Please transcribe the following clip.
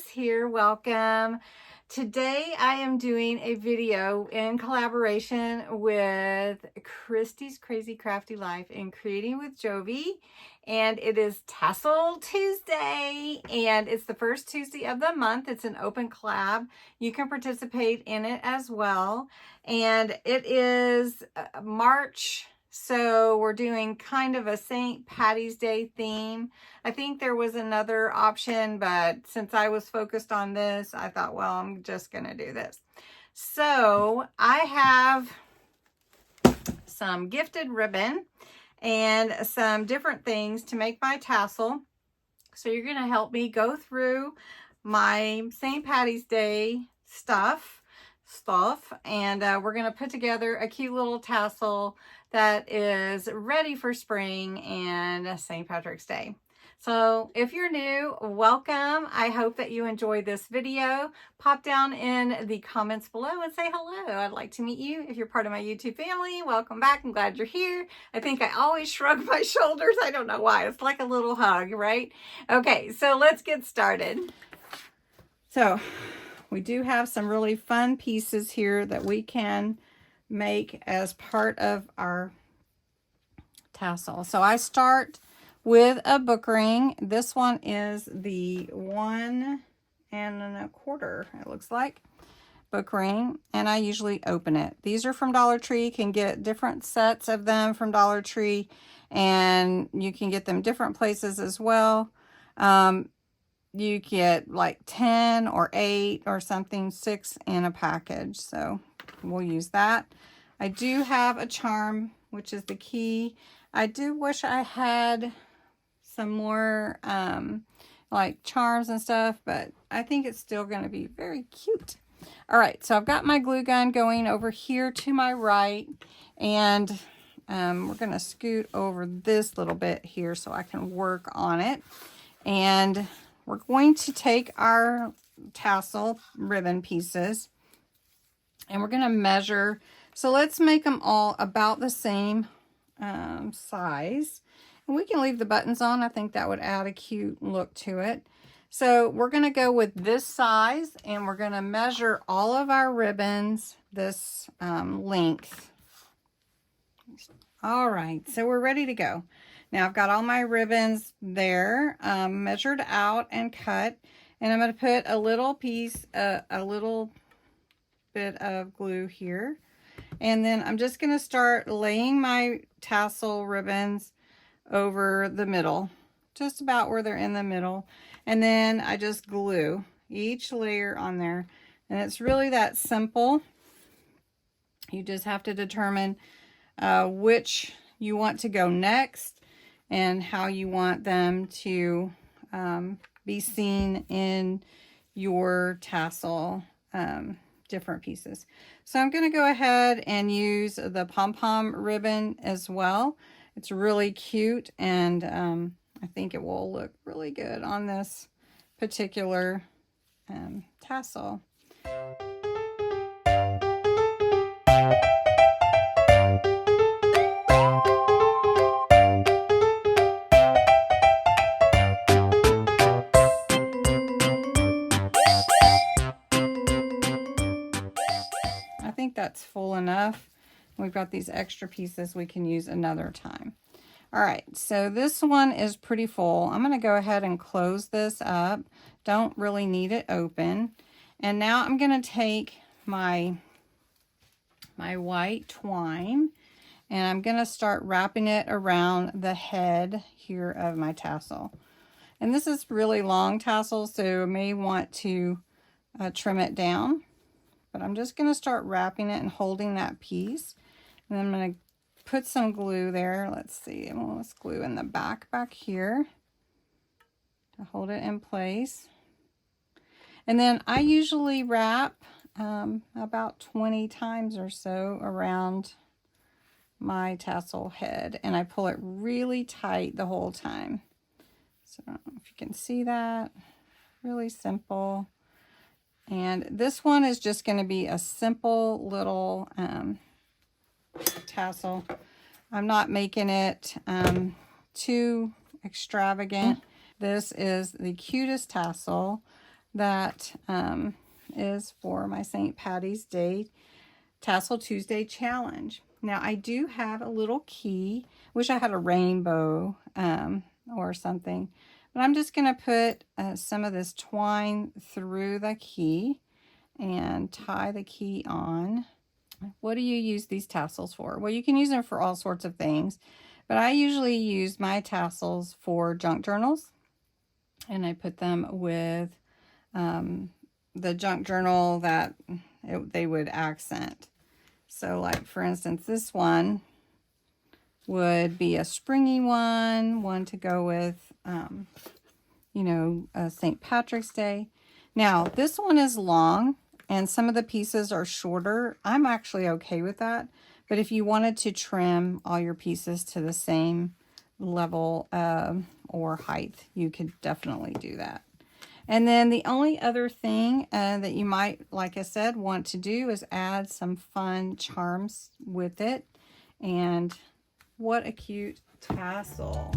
Jess here. Welcome. Today I am doing a video in collaboration with Christy's Crazy Crafty Life and Creating with Jovi. And it is Tassel Tuesday, and it's the first Tuesday of the month. It's an open collab. You can participate in it as well. And it is March, so we're doing kind of a St. Patty's Day theme. I think there was another option, but since I was focused on this, I thought, well, I'm just going to do this. So I have some gifted ribbon and some different things to make my tassel. So you're going to help me go through my St. Patty's Day stuff, and we're going to put together a cute little tassel that is ready for spring and St. Patrick's Day. So if you're new, welcome. I hope that you enjoyed this video. Pop down in the comments below and say hello. I'd like to meet you. If you're part of my YouTube family, welcome back. I'm glad you're here. I think I always shrug my shoulders. I don't know why. It's like a little hug, right? Okay, so let's get started. So we do have some really fun pieces here that we can make as part of our tassel. So I start with a book ring. This one is the 1 1/4, it looks like, book ring, and I usually open it. These are from Dollar Tree. You can get different sets of them from Dollar Tree, and you can get them different places as well. You get like 10 or 8 or something, 6 in a package, so we'll use that. I do have a charm, which is the key. I do wish I had some more like charms and stuff, but I think it's still going to be very cute. All right, so I've got my glue gun going over here to my right, and we're going to scoot over this little bit here so I can work on it. And we're going to take our tassel ribbon pieces and we're going to measure. So let's make them all about the same size. And we can leave the buttons on. I think that would add a cute look to it. So we're going to go with this size, and we're going to measure all of our ribbons this length. All right, so we're ready to go. Now I've got all my ribbons there, measured out and cut, and I'm going to put a little piece, a little bit of glue here. And then I'm just going to start laying my tassel ribbons over the middle, just about where they're in the middle. And then I just glue each layer on there. And it's really that simple. You just have to determine which you want to go next and how you want them to be seen in your tassel different pieces. So I'm going to go ahead and use the pom-pom ribbon as well. It's really cute, and I think it will look really good on this particular tassel. I think that's full enough. We've got these extra pieces we can use another time. All right, so this one is pretty full. I'm going to go ahead and close this up. Don't really need it open. And now I'm going to take my white twine, and I'm going to start wrapping it around the head here of my tassel. And this is really long tassel, so I may want to trim it down. But I'm just going to start wrapping it and holding that piece. And I'm going to put some glue there. Let's see. Let's glue in the back here to hold it in place. And then I usually wrap about 20 times or so around my tassel head. And I pull it really tight the whole time. So I don't know if you can see that. Really simple. And this one is just going to be a simple little tassel. I'm not making it too extravagant. This is the cutest tassel. that is for my St. Patty's Day Tassel Tuesday challenge. Now I do have a little key. Wish I had a rainbow or something. But I'm just going to put some of this twine through the key and tie the key on. What do you use these tassels for? Well, you can use them for all sorts of things. But I usually use my tassels for junk journals. And I put them with the junk journal that they would accent. So like for instance, this one would be a springy one to go with, you know, St. Patrick's Day. Now this one is long and some of the pieces are shorter. I'm actually okay with that. But if you wanted to trim all your pieces to the same level or height, you could definitely do that. And then the only other thing that you might, like I said, want to do is add some fun charms with it. And what a cute tassel.